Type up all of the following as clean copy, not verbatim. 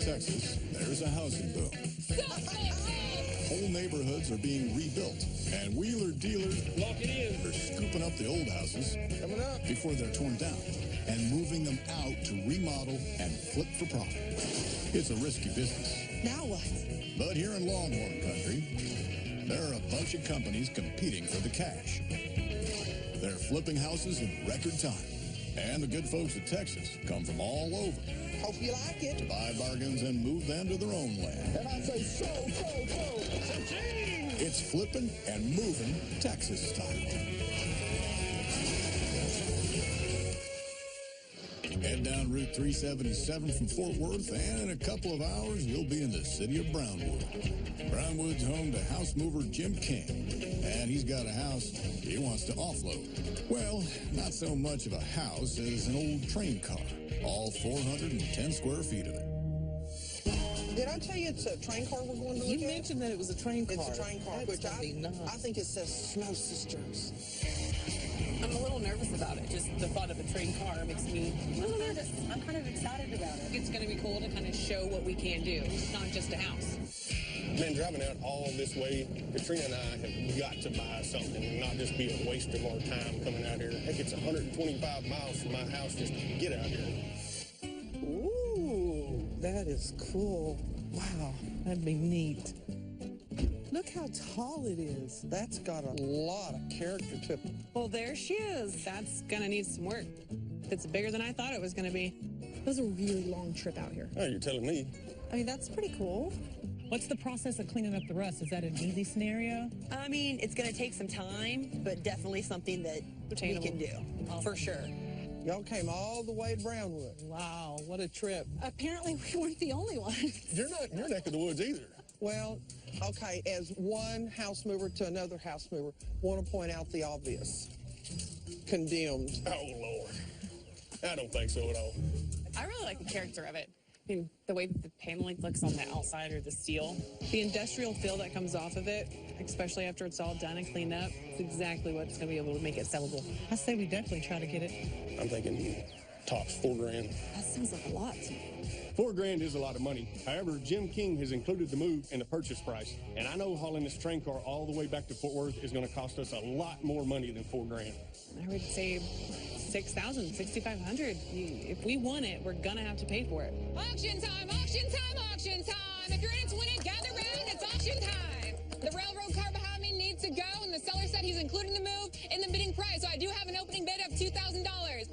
Texas, there's a housing boom. Whole neighborhoods are being rebuilt, and wheeler dealers are scooping up the old houses before they're torn down and moving them out to remodel and flip for profit. It's a risky business. Now what? But here in Longhorn Country, there are a bunch of companies competing for the cash. They're flipping houses in record time. And the good folks of Texas come from all over. Hope you like it. To buy bargains and move them to their own land. And I say so. It's flipping and moving Texas style. Head down Route 377 from Fort Worth, and in a couple of hours, you'll be in the city of Brownwood. Brownwood's home to house mover Jim King, and he's got a house he wants to offload. Well, not so much of a house as an old train car, all 410 square feet of it. Did I tell you it's a train car we're going to look at? You mentioned that it was a train car. It's a train car, which I think it says Snow Sisters. I'm a little nervous about it. Just the thought of a train car makes me a little nervous. I'm kind of excited about it. It's going to be cool to kind of show what we can do. It's not just a house. Man, driving out all this way, Katrina and I have got to buy something and not just be a waste of our time coming out here. Heck, it's 125 miles from my house just to get out here. Ooh, that is cool. Wow, that'd be neat. Look how tall it is. That's got a lot of character to it. Well, there she is. That's going to need some work. It's bigger than I thought it was going to be. It was a really long trip out here. Oh, you're telling me. I mean, that's pretty cool. What's the process of cleaning up the rust? Is that an easy scenario? I mean, it's going to take some time, but definitely something that we can do, for sure. Y'all came all the way to Brownwood. Wow, what a trip. Apparently, we weren't the only ones. You're not in your neck of the woods either. Well, okay, as one house mover to another house mover, want to point out the obvious. Condemned. Oh, Lord. I don't think so at all. I really like the character of it. I mean, the way that the paneling looks on the outside or the steel, the industrial feel that comes off of it, especially after it's all done and cleaned up, is exactly what's going to be able to make it sellable. I say we definitely try to get it. I'm thinking tops $4,000. That seems like a lot to me. $4,000 is a lot of money. However, Jim King has included the move in the purchase price. And I know hauling this train car all the way back to Fort Worth is going to cost us a lot more money than $4,000. I would say $6,000, $6,500. If we want it, we're going to have to pay for it. Auction time, auction time, auction time. If you're in it to win it, gather round, it's auction time. The railroad car behind me needs to go, and the seller said he's including the move in the bidding price. So I do have an opening bid of $2,000.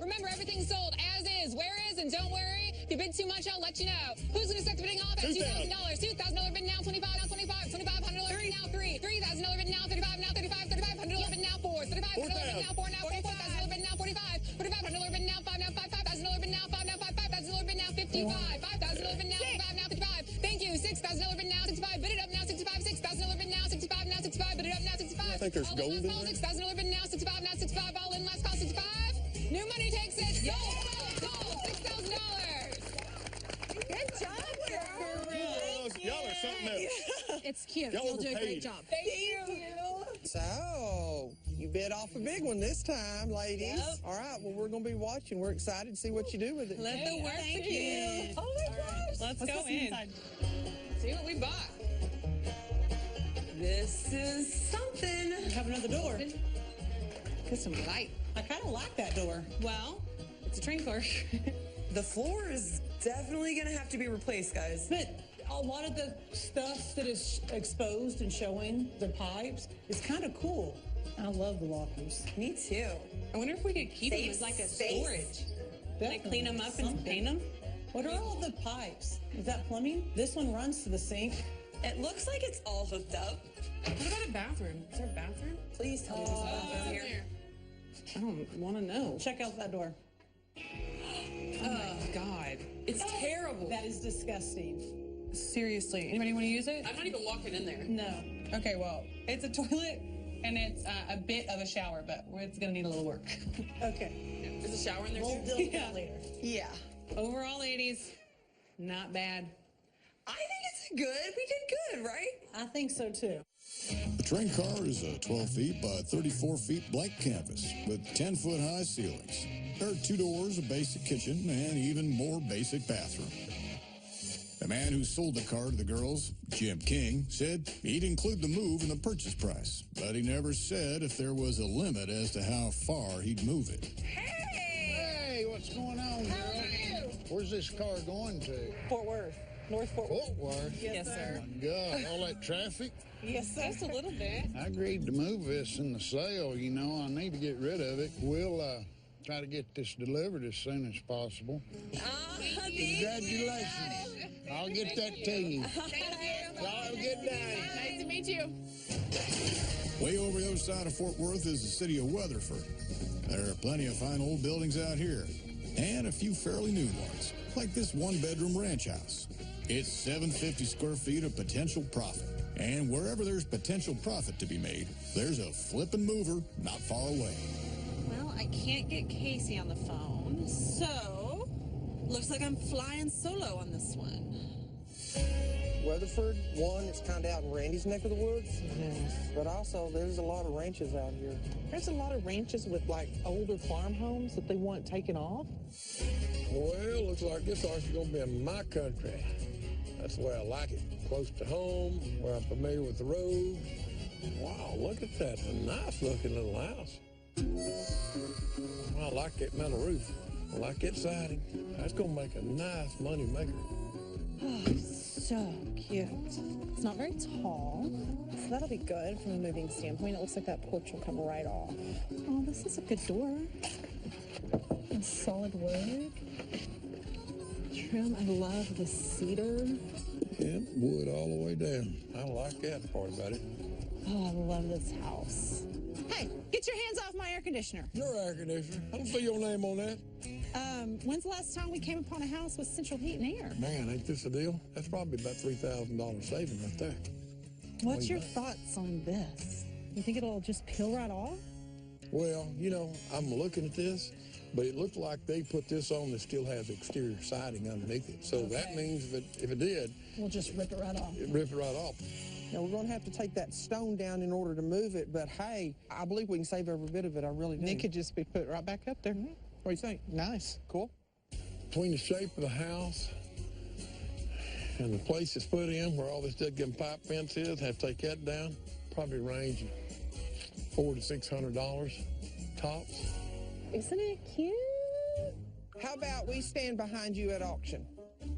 Remember, everything's sold as is, where is, and don't worry. If you bid too much, I'll let you know. Who's going to start the bidding off at $2,000? $2,000 bid now, 25 now, 25, $2,500 bid now, 3, $3,000 bid now, 35 now, 35, $3,500 bid now, 4, $3,500 bid now, 4 now, $4,000 bid now, 45, $4,500 bid now, 5 now, $5,000 bid now, 5 now, $5,000 bid now, 55, $5,000 bid now, 5 now, 55. Thank you, $6,000 bid now, 65, bid it up now, 65, $6,000 bid now, 65 now, 65, bid it up now, 65. I think there's gold in there. $6,000 bid now, 65 now, 65, all in, last call, 65. New money takes it, sold, $6,000. Good job, Y'all are something else. It's cute. Y'all You'll do a overpaid. great job. Thank you. So, you bid off a big one this time, ladies. Yep. All right, well, we're going to be watching. We're excited to see what you do with it. Let the work Thank begin. you. Oh, my gosh. Let's go see in. inside. See what we bought. This is something. We have another door. Get some light. I kind of like that door. Well, it's a train car. The floor is definitely going to have to be replaced, guys. But a lot of the stuff that is exposed and showing, the pipes, is kind of cool. I love the lockers. Me too. I wonder if we could keep them Safe as like a space. storage. Like clean them up and Something. paint them. What are all the pipes? Is that plumbing? This one runs to the sink. It looks like it's all hooked up. What about a bathroom? Is there a bathroom? Please tell me there's a bathroom here. I don't want to know. Check out that door. Oh, God. It's terrible. That is disgusting. Seriously. Anybody want to use it? I'm not even walking in there. No. Okay, well, it's a toilet and it's a bit of a shower, but it's going to need a little work. Okay. There's a shower in there We'll too? deal with that later. Yeah. Overall, ladies, not bad. I think it's good. We did good, right? I think so too. The train car is a 12 feet by 34 feet blank canvas with 10-foot high ceilings. There are 2 doors, a basic kitchen, and even more basic bathroom. The man who sold the car to the girls, Jim King, said he'd include the move in the purchase price, but he never said if there was a limit as to how far he'd move it. Hey, what's going on, girl? How are you? Where's this car going to? Fort Worth. North Fort Worth. Fort Worth? Yes, sir. Oh, my God, all that traffic? Yes, sir. Just a little bit. I agreed to move this in the sale, you know. I need to get rid of it. We'll try to get this delivered as soon as possible. Congratulations. I'll get that to you. Thank you. Y'all have a good day. Nice to meet you. Way over the other side of Fort Worth is the city of Weatherford. There are plenty of fine old buildings out here, and a few fairly new ones, like this one-bedroom ranch house. It's 750 square feet of potential profit. And wherever there's potential profit to be made, there's a flippin' mover not far away. Well, I can't get Casey on the phone, so looks like I'm flying solo on this one. Weatherford, one, it's kind of out in Randy's neck of the woods. But also, there's a lot of ranches out here. There's a lot of ranches with, like, older farmhomes that they want taken off. Well, looks like this horse is going to be in my country. That's the way I like it. Close to home, where I'm familiar with the road. Wow, look at that. A nice-looking little house. I like that metal roof. I like that siding. That's going to make a nice money maker. Oh, so cute. It's not very tall, so that'll be good from a moving standpoint. It looks like that porch will come right off. Oh, this is a good door. And solid wood. Trim, I love the cedar. Yeah, wood all the way down. I like that part about it. Oh, I love this house. Hey, get your hands off my air conditioner. Your air conditioner. I don't see your name on that. When's the last time we came upon a house with central heat and air? Man, ain't this a deal? That's probably about $3,000 saving right there. What's your thoughts on this? You think it'll just peel right off? Well, you know, I'm looking at this, but it looked like they put this on that still has exterior siding underneath it. So that means if it did, We'll just rip it right off. it'd rip it right off. Now, we're going to have to take that stone down in order to move it, but hey, I believe we can save every bit of it. I really do. It could just be put right back up there. What do you think? Nice. Cool. Between the shape of the house and the place it's put in, where all this dead pipe fence is, have to take that down, probably range $400 to $600 tops. Isn't it cute? How about we stand behind you at auction?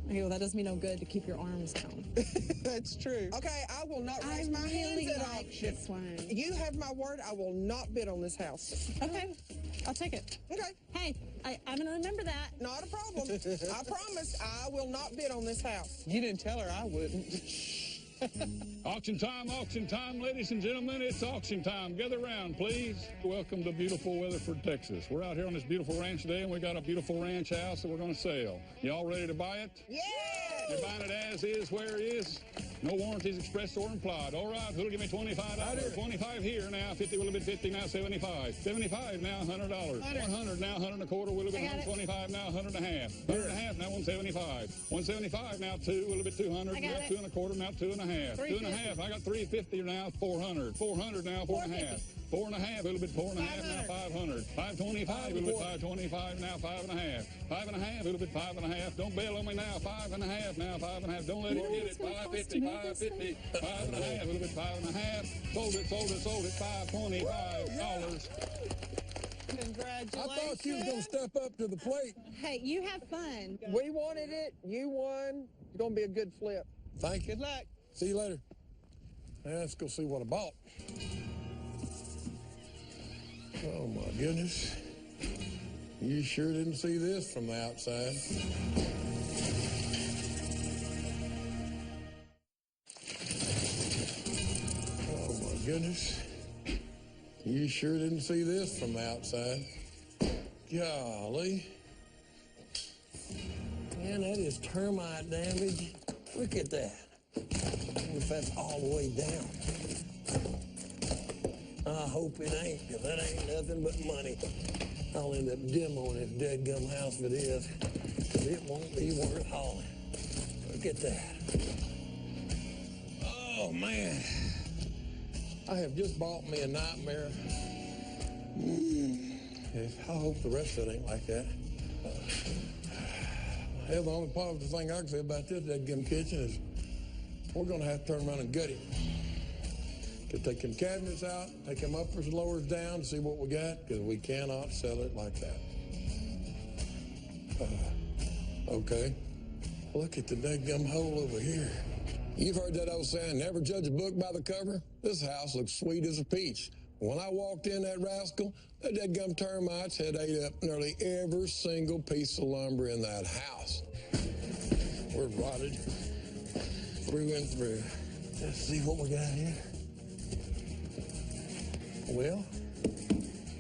Okay, well, that does me no good to keep your arms down. That's true. Okay, I will not raise my hands at auction. This one. You have my word, I will not bid on this house. Okay, I'll take it. Okay. Hey, I'm going to remember that. Not a problem. I promise I will not bid on this house. You didn't tell her I wouldn't. Auction time, ladies and gentlemen. It's auction time. Gather around, please. Welcome to beautiful Weatherford, Texas. We're out here on this beautiful ranch today, and we got a beautiful ranch house that we're going to sell. Y'all ready to buy it? Yeah! You're buying it as is, where is. No warranties expressed or implied. All right, who'll give me $25? 25 here now. 50 will have been 50 now. 75. 75 now. $100. 100 now. 100 and a quarter will have been 125 now. 100 and a half. 100 and a half now. 175. 175 now. 2 will have been 200. Yeah, 2 and a quarter now. 2 and a half. 2 and a half. I got 350 now. 400. 400 now. 4 and a half. 4 and a half. It'll be 4 and a half now. 500. 525. It'll be 525 now. 5 and a half. 5 and a half. It'll be 5 and a half. Don't bail on me now. 5 and a half now. 5 and a half. Don't let it get it. 550. 550. 5 and a half. It'll be 5 and a half. Sold it. $525. Congratulations. I thought you was going to step up to the plate. Hey, you have fun. We wanted it. You won. It's going to be a good flip. Thank you. Good luck. See you later. Now let's go see what I bought. Oh, my goodness. You sure didn't see this from the outside. Oh, my goodness. You sure didn't see this from the outside. Golly. Man, that is termite damage. Look at that. I wonder if that's all the way down. I hope it ain't, because that ain't nothing but money. I'll end up demoing this deadgum house if it is, because it won't be worth hauling. Look at that. Oh, man. I have just bought me a nightmare. I hope the rest of it ain't like that. Hell, the only positive thing I can say about this dadgum kitchen is we're going to have to turn around and gut it. Could take them cabinets out, take them uppers and lowers down to see what we got, because we cannot sell it like that. Okay. Look at the dadgum hole over here. You've heard that old saying, never judge a book by the cover? This house looks sweet as a peach. When I walked in that rascal, the dadgum termites had ate up nearly every single piece of lumber in that house. We're rotted through and through. Let's see what we got here. Well,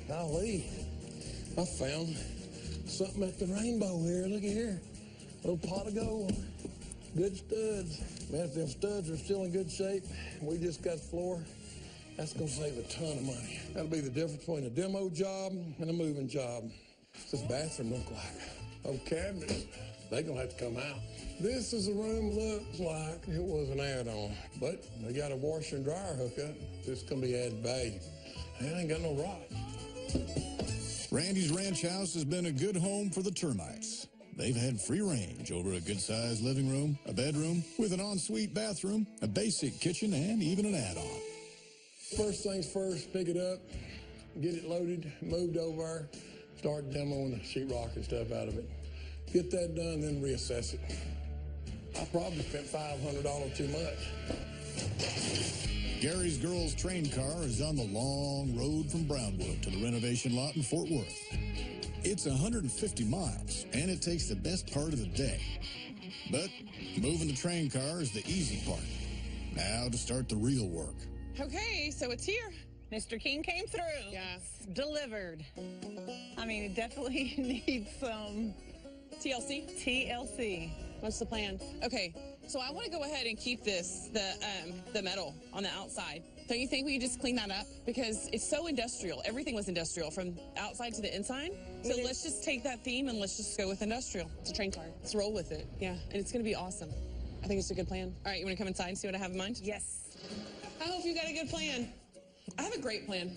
golly, I found something at the rainbow here. Look at here. A little pot of gold. Good studs. Man, if them studs are still in good shape, we just got the floor, that's going to save a ton of money. That'll be the difference between a demo job and a moving job. What's this bathroom look like? Oh, cabinets. They're going to have to come out. This is a room looks like it was an add-on, but they got a washer and dryer hookup. This is going to be added value. It ain't got no rot. Randy's ranch house has been a good home for the termites. They've had free range over a good-sized living room, a bedroom with an ensuite bathroom, a basic kitchen, and even an add-on. First things first, pick it up, get it loaded, moved over, start demoing the sheetrock and stuff out of it. Get that done, then reassess it. I probably spent $500 too much. Gary's girls' train car is on the long road from Brownwood to the renovation lot in Fort Worth. It's 150 miles, and it takes the best part of the day. But moving the train car is the easy part. Now to start the real work. Okay, so it's here. Mr. King came through. Yeah. Delivered. I mean, it definitely needs some TLC? TLC. What's the plan? Okay, so I want to go ahead and keep this, the metal on the outside. Don't you think we could just clean that up? Because it's so industrial. Everything was industrial from outside to the inside. So let's just take that theme and let's just go with industrial. It's a train car. Let's roll with it. Yeah, and it's going to be awesome. I think it's a good plan. All right, you want to come inside and see what I have in mind? Yes. I hope you got a good plan. I have a great plan.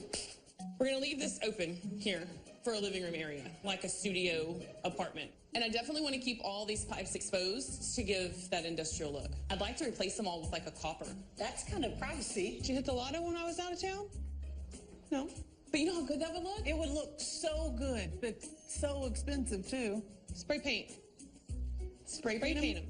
We're going to leave this open here for a living room area, like a studio apartment. And I definitely want to keep all these pipes exposed to give that industrial look. I'd like to replace them all with like a copper. That's kind of pricey. Did you hit the lotto when I was out of town? No. But you know how good that would look? It would look so good, but so expensive too. Spray paint. Spray paint them.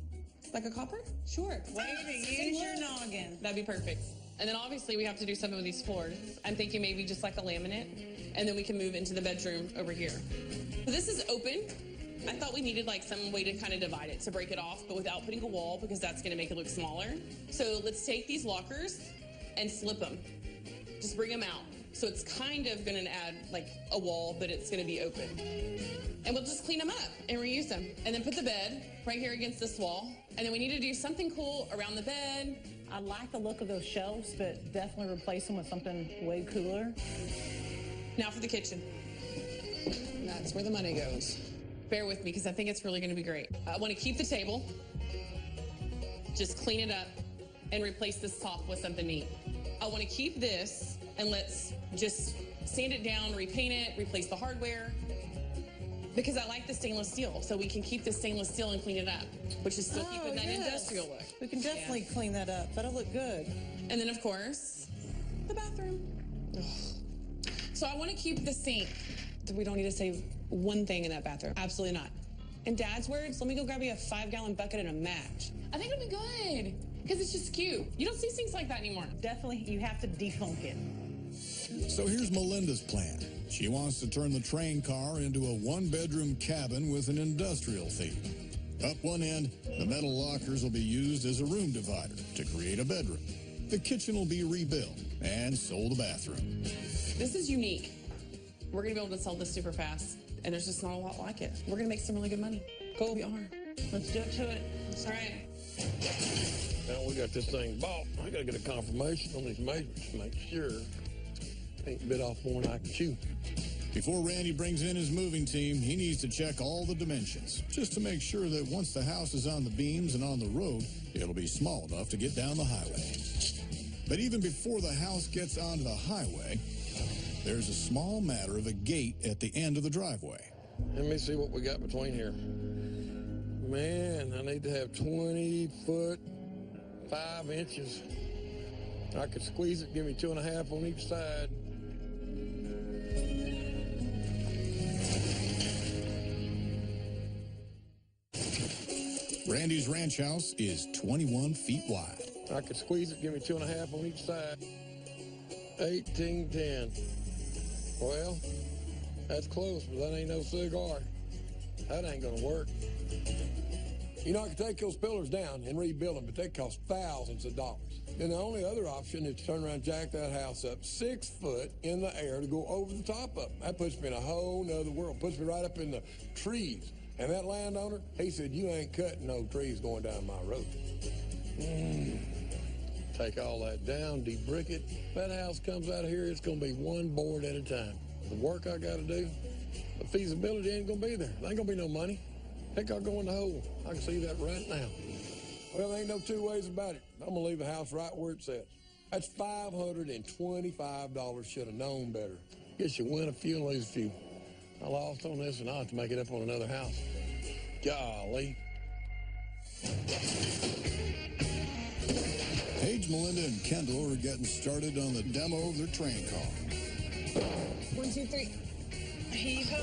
Like a copper? Sure. Way to use your noggin. That'd be perfect. And then obviously we have to do something with these floors. I'm thinking maybe just like a laminate, and then we can move into the bedroom over here. So this is open. I thought we needed like some way to kind of divide it, to break it off, but without putting a wall, because that's going to make it look smaller. So let's take these lockers and flip them. Just bring them out. So it's kind of going to add like a wall, but it's going to be open. And we'll just clean them up and reuse them. And then put the bed right here against this wall. And then we need to do something cool around the bed. I like the look of those shelves, but definitely replace them with something way cooler. Now for the kitchen. That's where the money goes. Bear with me, because I think it's really going to be great. I want to keep the table, just clean it up, and replace this top with something neat. I want to keep this, and let's just sand it down, repaint it, replace the hardware, because I like the stainless steel, so we can keep the stainless steel and clean it up, which is still keeping that industrial look. We can definitely clean that up. That'll look good. And then, of course, the bathroom. Ugh. So I want to keep the sink. We don't need to save one thing in that bathroom. Absolutely not. In Dad's words, let me go grab you a 5-gallon bucket and a match. I think it'll be good, because it's just cute. You don't see sinks like that anymore. Definitely, you have to defunk it. So here's Melinda's plan. She wants to turn the train car into a one-bedroom cabin with an industrial theme. Up one end, the metal lockers will be used as a room divider to create a bedroom. The kitchen will be rebuilt, and so the bathroom. This is unique. We're going to be able to sell this super fast, and there's just not a lot like it. We're going to make some really good money. Cool. We are. Let's do it to it. All right. Now we got this thing bought. I got to get a confirmation on these measurements to make sure ain't bit off more than I can chew. Before Randy brings in his moving team, he needs to check all the dimensions, just to make sure that once the house is on the beams and on the road, it'll be small enough to get down the highway. But even before the house gets onto the highway, there's a small matter of a gate at the end of the driveway. Let me see what we got between here. Man, I need to have 20 foot, 5 inches. I could squeeze it, give me 2.5 on each side. Randy's ranch house is 21 feet wide. I could squeeze it, give me 2.5 on each side. 1810. Well, that's close, but that ain't no cigar. That ain't gonna work. You know, I could take those pillars down and rebuild them, but they cost thousands of dollars. And the only other option is to turn around and jack that house up 6 foot in the air to go over the top of it. That puts me in a whole nother world. Puts me right up in the trees. And that landowner, he said, you ain't cutting no trees going down my road. Take all that down, de-brick it. If that house comes out of here, it's going to be one board at a time. The work I got to do, the feasibility ain't going to be there. There ain't going to be no money. Heck, I'll go in the hole. I can see that right now. Well, there ain't no two ways about it. I'm going to leave the house right where it sits. That's $525. Should have known better. Guess you win a few and lose a few. I lost on this, and I'll have to make it up on another house. Golly. Paige, Melinda, and Kendall are getting started on the demo of their train car. 1, 2, 3. Heave ho.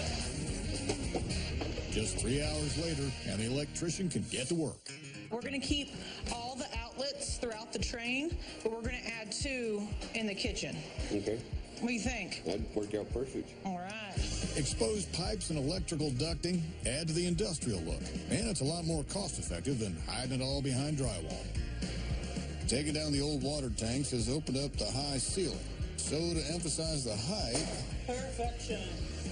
Just 3 hours later, and the electrician can get to work. We're going to keep all the outlets throughout the train, but we're going to add 2 in the kitchen. Okay. What do you think? That worked out perfect. All right. Exposed pipes and electrical ducting add to the industrial look, and it's a lot more cost-effective than hiding it all behind drywall. Taking down the old water tanks has opened up the high ceiling. So to emphasize the height, Perfection.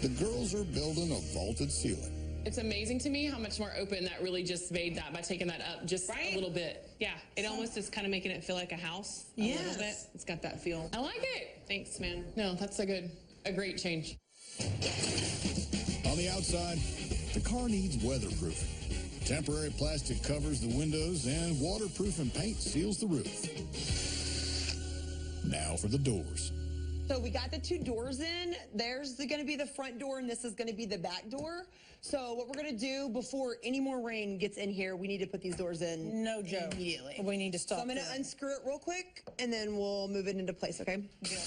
the girls are building a vaulted ceiling. It's amazing to me how much more open that really just made that by taking that up just a little bit. Yeah, it almost is kind of making it feel like a house a little bit. It's got that feel. I like it. Thanks, man. No, that's a great change. On the outside, the car needs weatherproofing. Temporary plastic covers the windows, and waterproofing paint seals the roof. Now for the doors. So we got the 2 doors in. There's going to be the front door, and this is going to be the back door. So what we're going to do before any more rain gets in here, we need to put these doors in. No joke. Immediately. We need to stop. So I'm going to unscrew it real quick, and then we'll move it into place, okay? Yeah.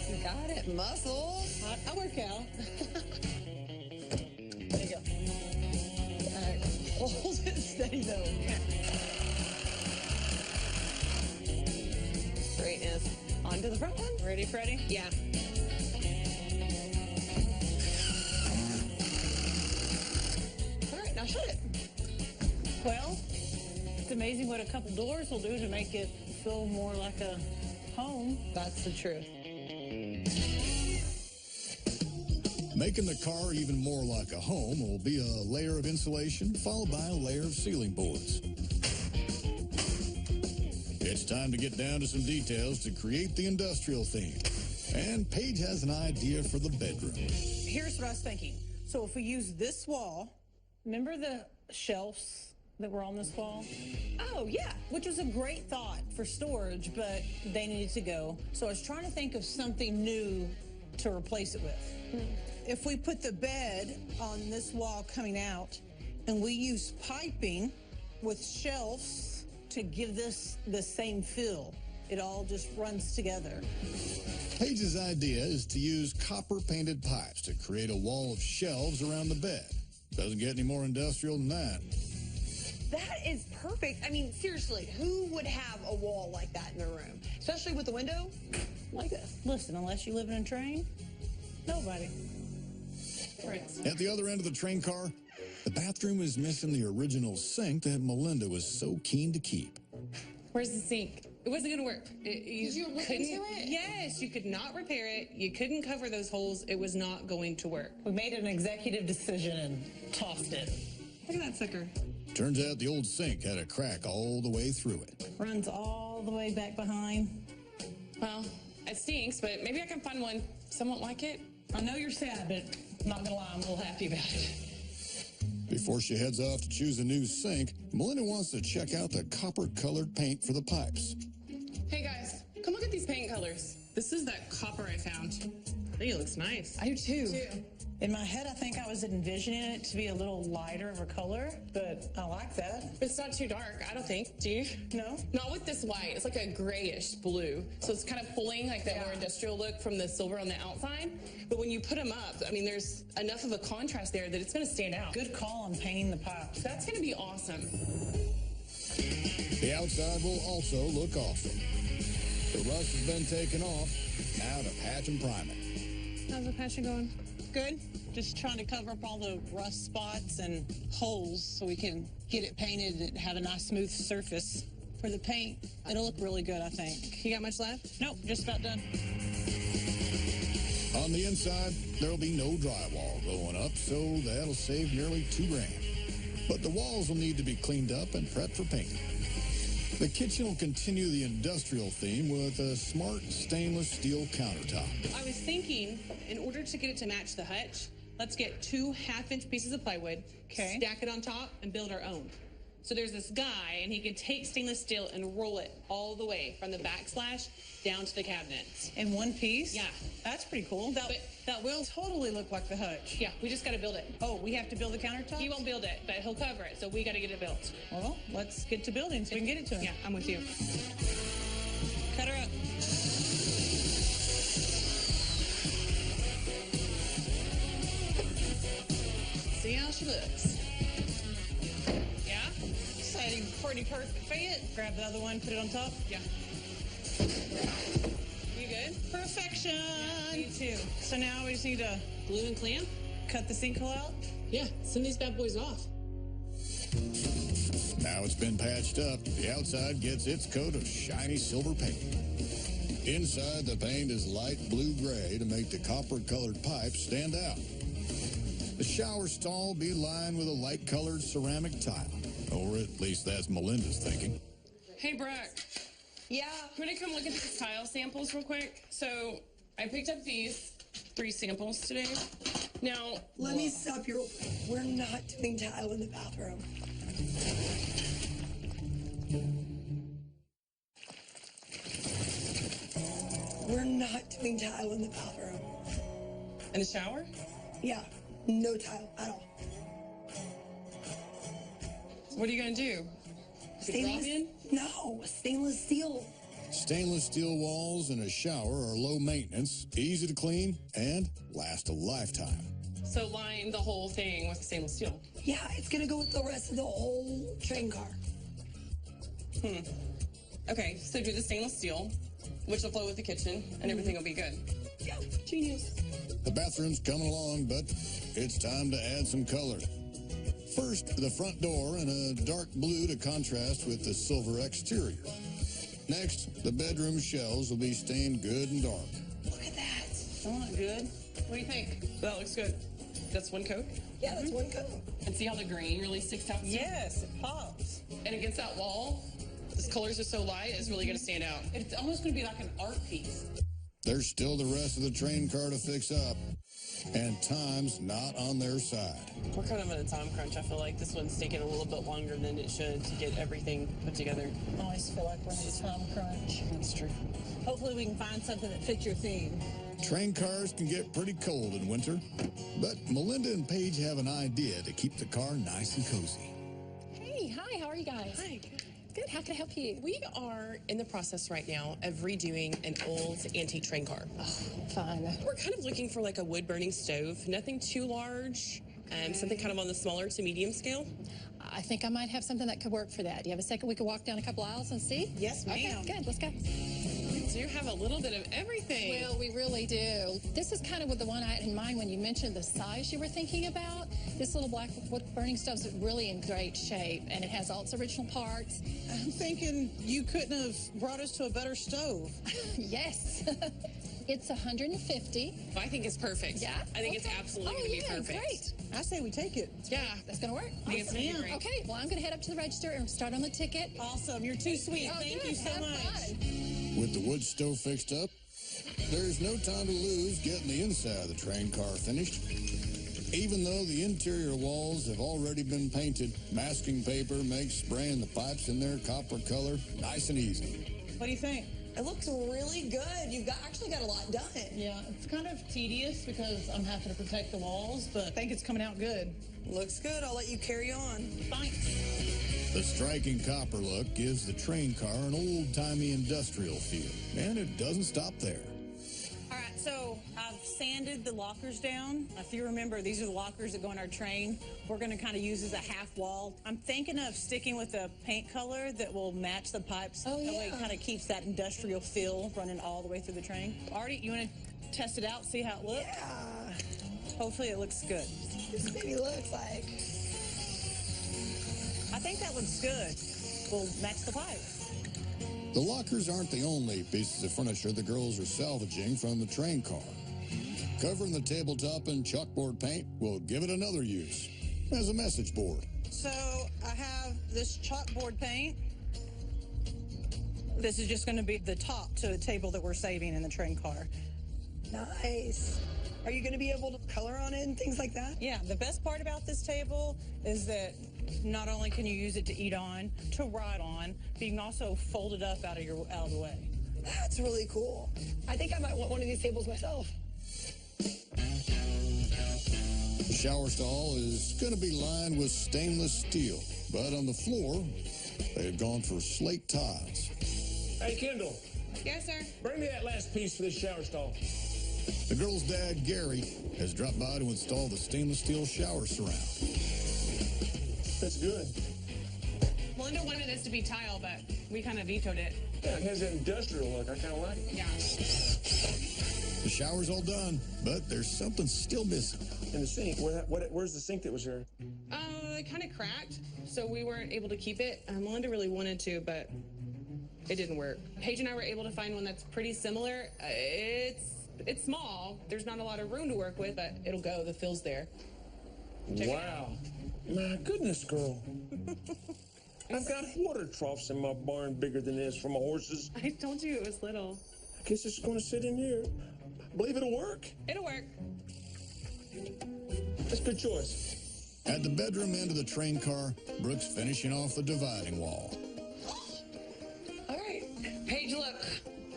You got it. Muscles. I work out. There you go. All right. Hold it steady, though. Greatness. On to the front one. Ready, Freddie? Yeah. All right, now shut it. Well, it's amazing what a couple doors will do to make it feel more like a home. That's the truth. Making the car even more like a home will be a layer of insulation followed by a layer of ceiling boards. It's time to get down to some details to create the industrial theme. And Paige has an idea for the bedroom. Here's what I was thinking. So if we use this wall, remember the shelves that were on this wall? Oh, yeah. Which was a great thought for storage, but they needed to go. So I was trying to think of something new to replace it with. If we put the bed on this wall coming out and we use piping with shelves to give this the same feel, it all just runs together. Paige's idea is to use copper-painted pipes to create a wall of shelves around the bed. Doesn't get any more industrial than that. That is perfect. I mean, seriously, who would have a wall like that in their room? Especially with the window like this. Listen, unless you live in a train, nobody. At the other end of the train car, the bathroom is missing the original sink that Melinda was so keen to keep. Where's the sink? It wasn't going to work. Did you look into it? Yes, you could not repair it. You couldn't cover those holes. It was not going to work. We made an executive decision and tossed it. Look at that sucker. Turns out the old sink had a crack all the way through it. Runs all the way back behind. Well, it stinks, but maybe I can find one somewhat like it. I know you're sad, but I'm not going to lie, I'm a little happy about it. Before she heads off to choose a new sink, Melinda wants to check out the copper-colored paint for the pipes. Hey, guys, come look at these paint colors. This is that copper I found. I think it looks nice. I do, too. In my head, I think I was envisioning it to be a little lighter of a color, but I like that. It's not too dark, I don't think. Do you? No? Not with this white. It's like a grayish blue. So it's kind of pulling like that more industrial look from the silver on the outside. But when you put them up, I mean, there's enough of a contrast there that it's going to stand out. Good call on painting the pipes. That's going to be awesome. The outside will also look awesome. The rust has been taken off. Now to patch and prime it. How's the patching going? Good. Just trying to cover up all the rust spots and holes so we can get it painted and have a nice smooth surface for the paint. It'll look really good, I think. You got much left? Nope, just about done. On the inside, there'll be no drywall going up, so that'll save nearly $2,000. But the walls will need to be cleaned up and prepped for paint. The kitchen will continue the industrial theme with a smart stainless steel countertop. I was thinking, in order to get it to match the hutch, let's get 2 half-inch pieces of plywood, stack it on top, and build our own. So there's this guy, and he can take stainless steel and roll it all the way from the backslash down to the cabinets. In one piece? Yeah. That's pretty cool. That will totally look like the hutch. Yeah, we just got to build it. Oh, we have to build the countertop? He won't build it, but he'll cover it, so we got to get it built. Well, let's get to building so we can get it to him. Yeah, I'm with you. Cut her up. See how she looks. Yeah? Exciting, pretty perfect fit. Grab the other one, put it on top. Yeah. You good? Perfection. Yeah, me too. So now we just need to glue and clamp. Cut the sinkhole out. Yeah, send these bad boys off. Now it's been patched up, the outside gets its coat of shiny silver paint. Inside, the paint is light blue-gray to make the copper-colored pipes stand out. The shower stall will be lined with a light-colored ceramic tile, or at least that's Melinda's thinking. Hey, Brooke. Yeah? You want to come look at these tile samples real quick? So I picked up these 3 samples today. Now, Let me stop you real quick. We're not doing tile in the bathroom. We're not doing tile in the bathroom. In the shower? Yeah, no tile at all. What are you going to do? Stainless? No, stainless steel. Stainless steel walls in a shower are low maintenance, easy to clean, and last a lifetime. So line the whole thing with stainless steel. Yeah, it's gonna go with the rest of the whole train car. Okay, so do the stainless steel, which will flow with the kitchen, and everything will be good. Yeah, genius. The bathroom's coming along, but it's time to add some color. First, the front door in a dark blue to contrast with the silver exterior. Next, the bedroom shelves will be stained good and dark. Look at that. Oh, good. What do you think? That looks good. That's one coat? Yeah, that's one coat. And see how the green really sticks out? Yes, it pops. And against that wall, these colors are so light, it's really going to stand out. It's almost going to be like an art piece. There's still the rest of the train car to fix up, and time's not on their side. We're kind of in a time crunch. I feel like this one's taking a little bit longer than it should to get everything put together. I always feel like we're in a time crunch. That's true. Hopefully we can find something that fits your theme. Train cars can get pretty cold in winter, but Melinda and Paige have an idea to keep the car nice and cozy. Hey, hi, how are you guys? Hi. Good, how can I help you? We are in the process right now of redoing an old antique train car. Oh, fine. We're kind of looking for like a wood-burning stove, nothing too large, something kind of on the smaller to medium scale. I think I might have something that could work for that. Do you have a second? We could walk down a couple aisles and see? Yes, ma'am. Okay, good, let's go. You have a little bit of everything. Well, we really do. This is kind of what the one I had in mind when you mentioned the size you were thinking about. This little black wood burning stove's really in great shape, and it has all its original parts. I'm thinking you couldn't have brought us to a better stove. Yes. It's $150. I think it's perfect. Yeah? I think it's absolutely going to be perfect. Great. I say we take it. Yeah. That's going to work. I think it's going to be great. Okay, well, I'm going to head up to the register and start on the ticket. Awesome. You're too sweet. Oh, Thank good. you so Have much. fun. With the wood stove fixed up, there's no time to lose getting the inside of the train car finished. Even though the interior walls have already been painted, masking paper makes spraying the pipes in their copper color nice and easy. What do you think? It looks really good. You've actually got a lot done. Yeah, it's kind of tedious because I'm having to protect the walls, but I think it's coming out good. Looks good. I'll let you carry on. Thanks. The striking copper look gives the train car an old-timey industrial feel, and it doesn't stop there. All right, so I've sanded the lockers down. If you remember, these are the lockers that go on our train. We're going to kind of use as a half wall. I'm thinking of sticking with a paint color that will match the pipes. Oh, yeah. That way it kind of keeps that industrial feel running all the way through the train. Artie, you want to test it out, see how it looks? Yeah. Hopefully it looks good. This maybe looks like. I think that looks good. We'll match the pipes. The lockers aren't the only pieces of furniture the girls are salvaging from the train car. Covering the tabletop in chalkboard paint will give it another use as a message board. So I have this chalkboard paint. This is just going to be the top to the table that we're saving in the train car. Nice. Are you going to be able to color on it and things like that? Yeah, the best part about this table is that not only can you use it to eat on, to ride on, but you can also fold it up out of the way. That's really cool. I think I might want one of these tables myself. The shower stall is going to be lined with stainless steel, but on the floor, they have gone for slate tiles. Hey, Kendall, Yes, sir. bring me that last piece for this shower stall. The girl's dad, Gary, has dropped by to install the stainless steel shower surround. That's good. Melinda wanted this to be tile, but we kind of vetoed it. Yeah, it has an industrial look. I kind of like it. Yeah. The shower's all done, but there's something still missing. And the sink, where's the sink that was here? It kind of cracked, so we weren't able to keep it. Melinda really wanted to, but it didn't work. Paige and I were able to find one that's pretty similar. It's small. There's not a lot of room to work with, but it'll go. The fill's there. Check it out. Wow. My goodness, girl. I've got water troughs in my barn bigger than this for my horses. I told you it was little. I guess it's going to sit in here. I believe it'll work. It'll work. That's a good choice. At the bedroom end of the train car, Brooke's finishing off the dividing wall. All right. Paige, look.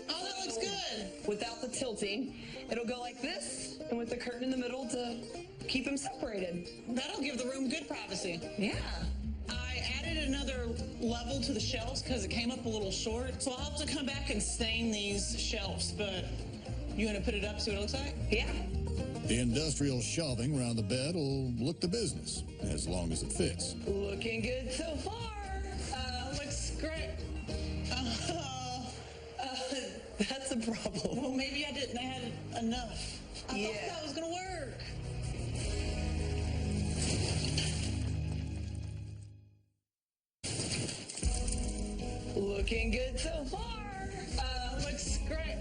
Oh, that looks good. Without the tilting, it'll go like this, and with the curtain in the middle to keep them separated. That'll give the room good privacy. Yeah. I added another level to the shelves because it came up a little short. So I'll have to come back and stain these shelves, but you want to put it up, see what it looks like? Yeah. The industrial shelving around the bed will look the business, as long as it fits. Looking good so far. Looks great. That's a problem. Well, maybe I didn't add enough. I thought that was going to work. Looking good so far. Looks great.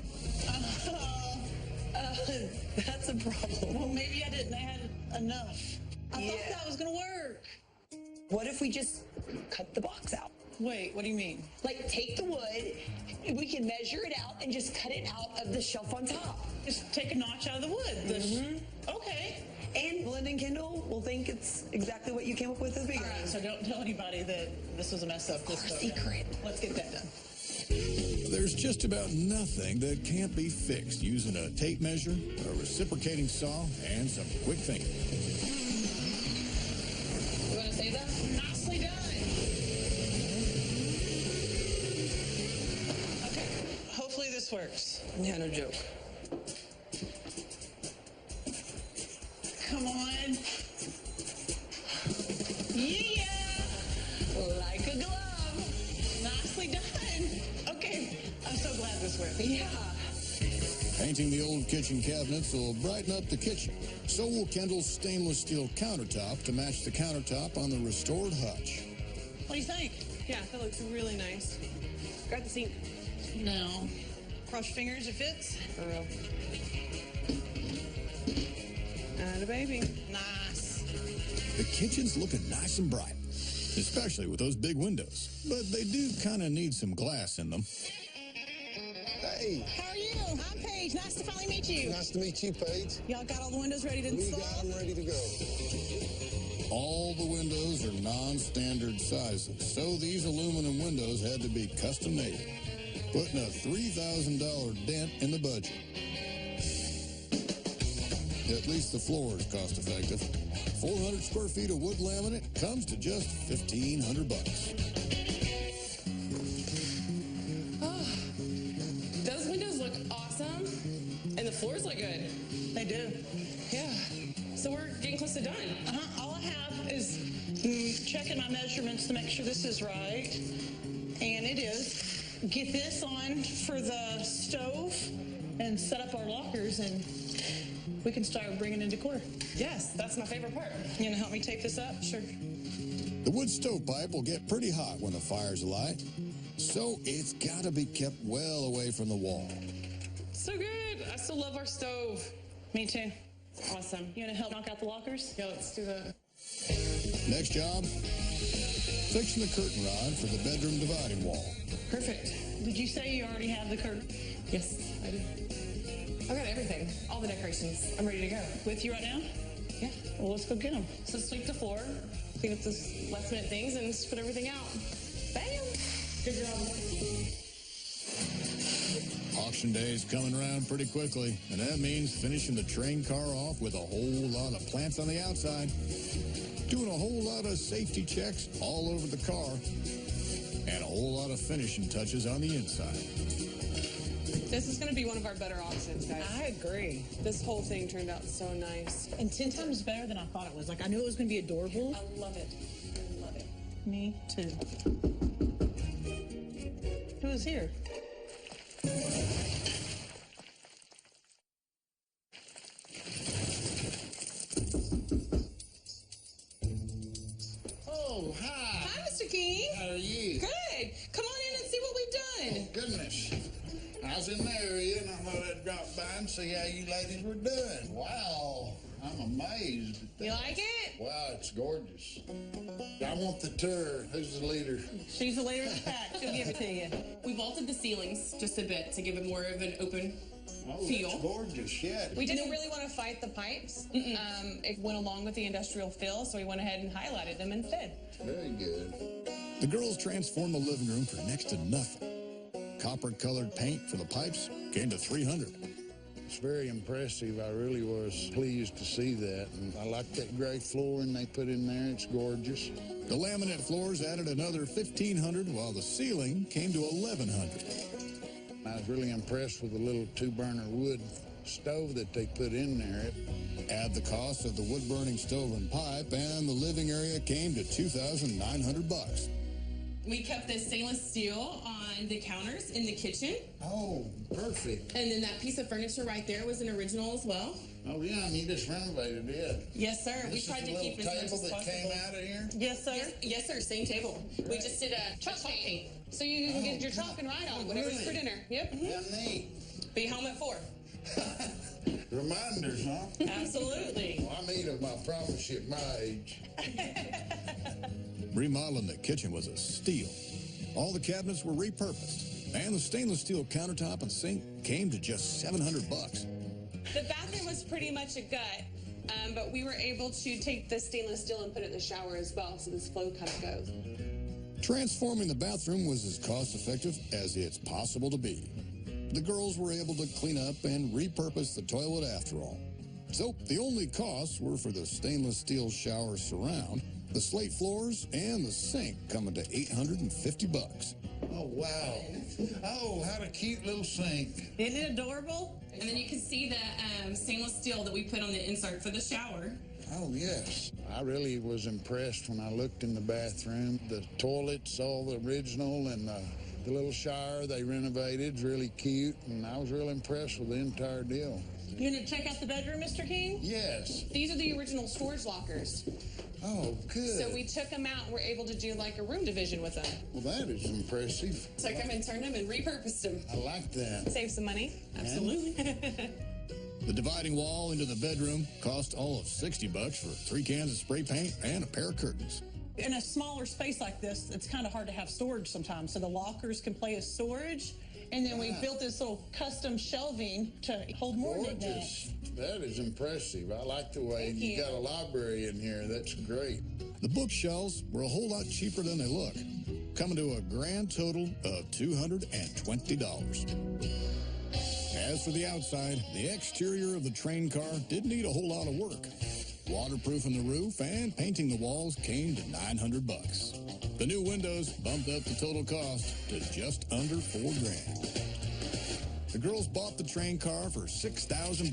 That's a problem. Well, maybe I didn't add enough. I thought that was going to work. What if we just cut the box out? Wait, what do you mean? Like, take the wood, we can measure it out and just cut it out of the shelf on top. Just take a notch out of the wood. Okay. And Melinda and Kendall will think it's exactly what you came up with at the beginning. All right, so don't tell anybody that this was a mess up. Our secret. Let's get that done. There's just about nothing that can't be fixed using a tape measure, a reciprocating saw, and some quick thinking. You want to save that? Nicely done. Okay, hopefully this works. Yeah, no joke. Come on. Yeah! Like a glove. Nicely done. Okay, I'm so glad this worked. Yeah. Painting the old kitchen cabinets will brighten up the kitchen. So will Kendall's stainless steel countertop to match the countertop on the restored hutch. What do you think? Yeah, that looks really nice. Grab the sink. No. Cross your fingers, it fits? For real. And a baby. Nice. The kitchen's looking nice and bright, especially with those big windows. But they do kind of need some glass in them. Hey. How are you? I'm Paige. Nice to finally meet you. Nice to meet you, Paige. Y'all got all the windows ready to We install? got them ready to go. All the windows are non-standard sizes, so these aluminum windows had to be custom made. putting a $3,000 dent in the budget. At least the floor is cost effective. 400 square feet of wood laminate comes to just $1,500. Those windows look awesome, and the floors look good. They do. Yeah. So we're getting close to done. All I have is checking my measurements to make sure this is right. And it is. Get this on for the stove and set up our lockers, and we can start bringing in decor. Yes, that's my favorite part. You gonna help me tape this up? Sure. The wood stovepipe will get pretty hot when the fire's alight, so it's got to be kept well away from the wall. So good. I still love our stove. Me too. Awesome. You gonna help knock out the lockers? Yeah, let's do that. Next job, fixing the curtain rod for the bedroom dividing wall. Perfect. Did you say you already have the curtain? Yes, I do. I've got everything. All the decorations. I'm ready to go. With you right now? Yeah. Well, let's go get them. So sweep the floor, clean up those last minute things, and just put everything out. Bam! Good job. Auction day is coming around pretty quickly, and that means finishing the train car off with a whole lot of plants on the outside, doing a whole lot of safety checks all over the car, and a whole lot of finishing touches on the inside. This is going to be one of our better auctions, guys. I agree. This whole thing turned out so nice. And 10 times better than I thought it was. Like, I knew it was going to be adorable. I love it. I love it. Me too. Who is here? Oh, hi. Hi, Mr. King. How are you? Good. Come on in and see what we've done. Goodness. I was in the area and I thought I'd drop by and see how you ladies were doing. Wow. I'm amazed at that. You like it? Wow, it's gorgeous. I want the tour. Who's the leader? She's the leader of the pack. She'll give it to you. We vaulted the ceilings just a bit to give it more of an open feel. That's gorgeous, yeah. We didn't really want to fight the pipes. It went along with the industrial feel, so we went ahead and highlighted them instead. Very good. The girls transformed the living room for next to nothing. Copper-colored paint for the pipes came to $300. It's very impressive. I really was pleased to see that. And I like that gray flooring they put in there. It's gorgeous. The laminate floors added another $1,500, while the ceiling came to $1,100. I was really impressed with the little 2-burner wood stove that they put in there. Add the cost of the wood-burning stove and pipe, and the living area came to $2,900. We kept the stainless steel on the counters in the kitchen. Oh, perfect. And then that piece of furniture right there was an original as well. Oh, yeah, and you just renovated it. Yes, sir. This We tried to keep as much as table that possible. came out of here? Yes, sir. Yes, sir. Same table. We just did a chalk paint. So you can get your chalk and write on whatever's for dinner. Yep. How neat. Be home at 4. Reminders, huh? Absolutely. Well, I need them, I promise you, at my age. Remodeling the kitchen was a steal. All the cabinets were repurposed, and the stainless steel countertop and sink came to just $700. The bathroom was pretty much a gut, but we were able to take the stainless steel and put it in the shower as well, so this flow kind of goes. Transforming the bathroom was as cost-effective as it's possible to be. The girls were able to clean up and repurpose the toilet after all. So the only costs were for the stainless steel shower surround, the slate floors, and the sink, coming to $850. Oh, wow. Oh, how a cute little sink. Isn't it adorable? And then you can see the stainless steel that we put on the insert for the shower. Oh, yes. I really was impressed when I looked in the bathroom. The toilet's all the original, and the little shower they renovated is really cute, and I was real impressed with the entire deal. You gonna check out the bedroom, Mr. King? Yes. These are the original storage lockers. Oh, good. So we took them out and were able to do like a room division with them. Well, that is impressive. Took them and turned them and repurposed them. I like that. Save some money. Absolutely. The dividing wall into the bedroom cost all of $60 for 3 cans of spray paint and a pair of curtains. In a smaller space like this, it's kind of hard to have storage sometimes. So the lockers can play as storage. And then we built this little custom shelving to hold more Gorgeous. That is impressive. I like the way you got a library in here. That's great. The bookshelves were a whole lot cheaper than they look. coming to a grand total of $220. As for the outside, the exterior of the train car didn't need a whole lot of work. Waterproofing the roof and painting the walls came to $900. The new windows bumped up the total cost to just under $4,000. The girls bought the train car for $6,000,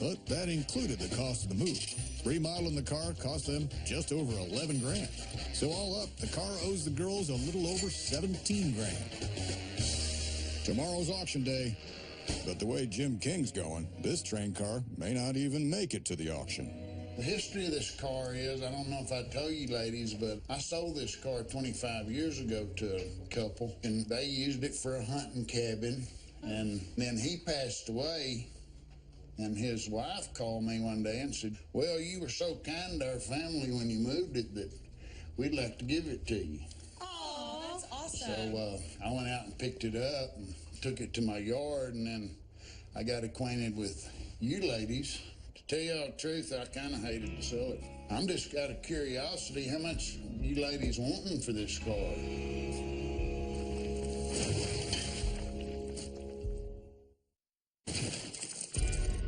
but that included the cost of the move. Remodeling the car cost them just over $11,000. So all up, the car owes the girls a little over $17,000. Tomorrow's auction day, but the way Jim King's going, this train car may not even make it to the auction. The history of this car is, I don't know if I told you ladies, but I sold this car 25 years ago to a couple, and they used it for a hunting cabin. And then he passed away, and his wife called me one day and said, well, you were so kind to our family when you moved it that we'd like to give it to you. Oh, that's awesome. So I went out and picked it up and took it to my yard, and then I got acquainted with you ladies. To tell you all the truth, I kind of hated to sell it. I'm just out of curiosity, how much you ladies wanting for this car?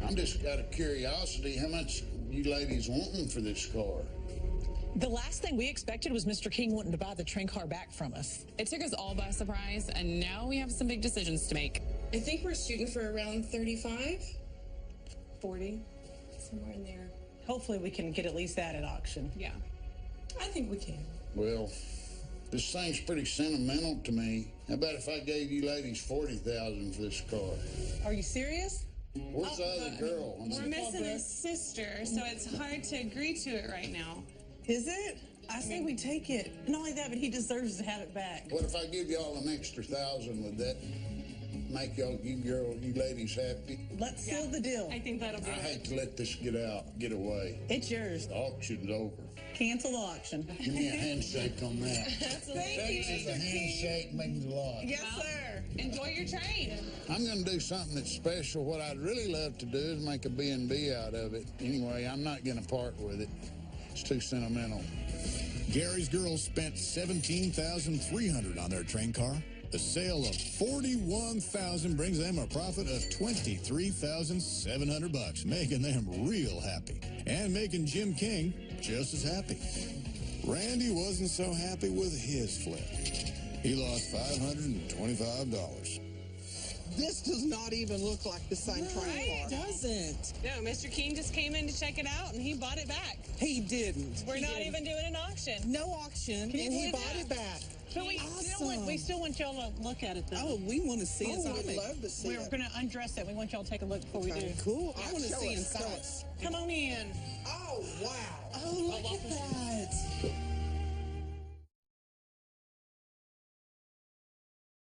I'm just out of curiosity, how much you ladies wanting for this car? The last thing we expected was Mr. King wanting to buy the train car back from us. It took us all by surprise, and now we have some big decisions to make. I think we're shooting for around 35, 40. somewhere in there. Hopefully we can get at least that at auction. Yeah. I think we can. Well, this thing's pretty sentimental to me. How about if I gave you ladies $40,000 for this car? Are you serious? Where's the other girl? We're missing his sister, so it's hard to agree to it right now. Is it? I say we take it. Not only that, but he deserves to have it back. What if I give y'all an extra $1,000? Would that make you ladies happy? Let's seal the deal. I think that'll be I hate to let this get away. It's yours. The auction's over. Cancel the auction. Give me a handshake on that. Thank you, A handshake means a lot. Yes, sir. Enjoy your train. I'm going to do something that's special. What I'd really love to do is make a B&B out of it. Anyway, I'm not going to part with it. It's too sentimental. Gary's girls spent $17,300 on their train car. The sale of $41,000 brings them a profit of $23,700, making them real happy and making Jim King just as happy. Randy wasn't so happy with his flip. He lost $525. This does not even look like the same train car. It doesn't. No, Mr. King just came in to check it out, and he bought it back. He didn't. We're not even doing an auction. No auction, and he bought it back. But we still want y'all to look at it, though. Oh, we want to see it. Oh, We'd love to see We're it. going to undress it. We want y'all to take a look before we do. Cool. I want to show see us, inside. show us. Come on in. Oh, wow. Oh, look at that.